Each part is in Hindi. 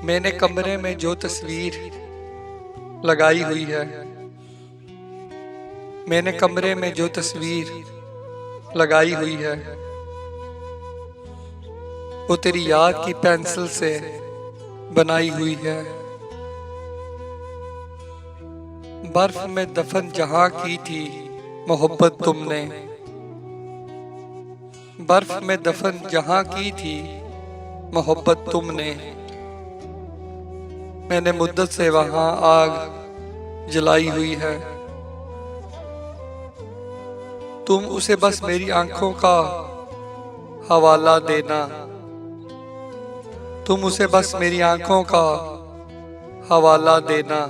मैंने कमरे में जो तस्वीर लगाई हुई है, मैंने कमरे में जो तस्वीर लगाई हुई है, वो तेरी याद की पेंसिल से बनाई हुई है। बर्फ में दफन जहां की थी मोहब्बत तुमने, बर्फ में दफन जहां की थी मोहब्बत तुमने। मैंने मुद्दत से वहां आग जलाई हुई है, तुम उसे बस मेरी आंखों का हवाला देना, तुम उसे बस मेरी आंखों का हवाला देना।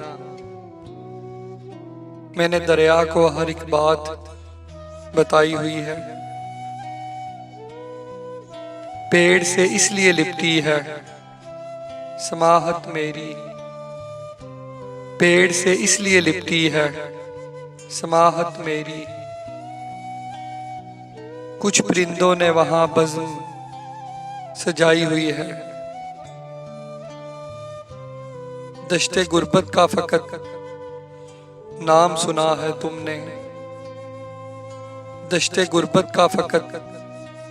मैंने दरिया को हर एक बात बताई हुई है, पेड़ से इसलिए लिपटी है समाहत मेरी, पेड़ से इसलिए लिपटी है समाहत मेरी। कुछ परिंदों ने वहां बज़्म सजाई हुई है, दश्ते गुर्बत का फकत नाम सुना है तुमने, दश्ते गुर्बत का फकत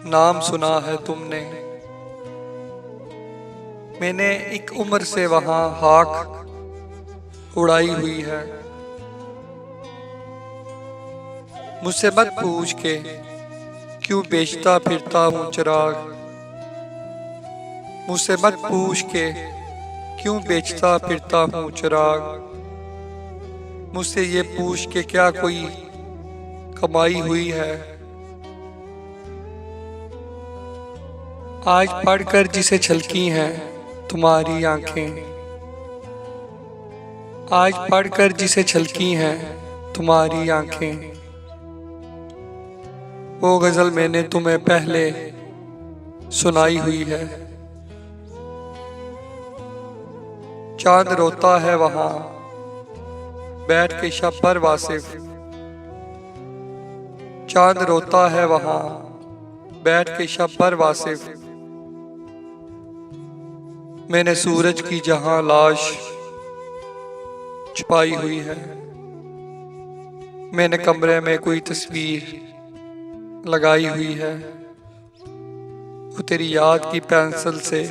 नाम सुना है तुमने। मैंने एक उम्र से वहां हाक उड़ाई हुई है, मुझसे मत पूछ के क्यों बेचता फिरता हूँ चिराग, मुझसे मत पूछ के क्यों बेचता फिरता हूँ चिराग। मुझसे ये पूछ के क्या कोई कमाई हुई है। आज पढ़कर जिसे छलकी हैं तुम्हारी आंखें, आज पढ़कर जिसे छलकी हैं तुम्हारी आंखें, वो गजल मैंने तुम्हें पहले सुनाई हुई है। चांद रोता है वहां बैठ के शब पर वासिफ, चांद रोता है वहां बैठ के शब पर वासिफ। मैंने सूरज की जहां लाश छुपाई हुई है, मैंने कमरे में कोई तस्वीर लगाई हुई है, वो तेरी याद की पेंसिल से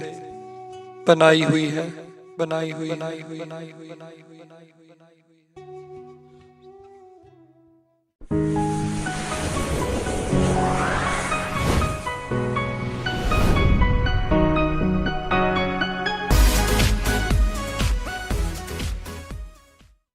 बनाई हुई है, बनाई हुई, बनाई हुई, बनाई हुई, बनाई हुई, बनाई हुई।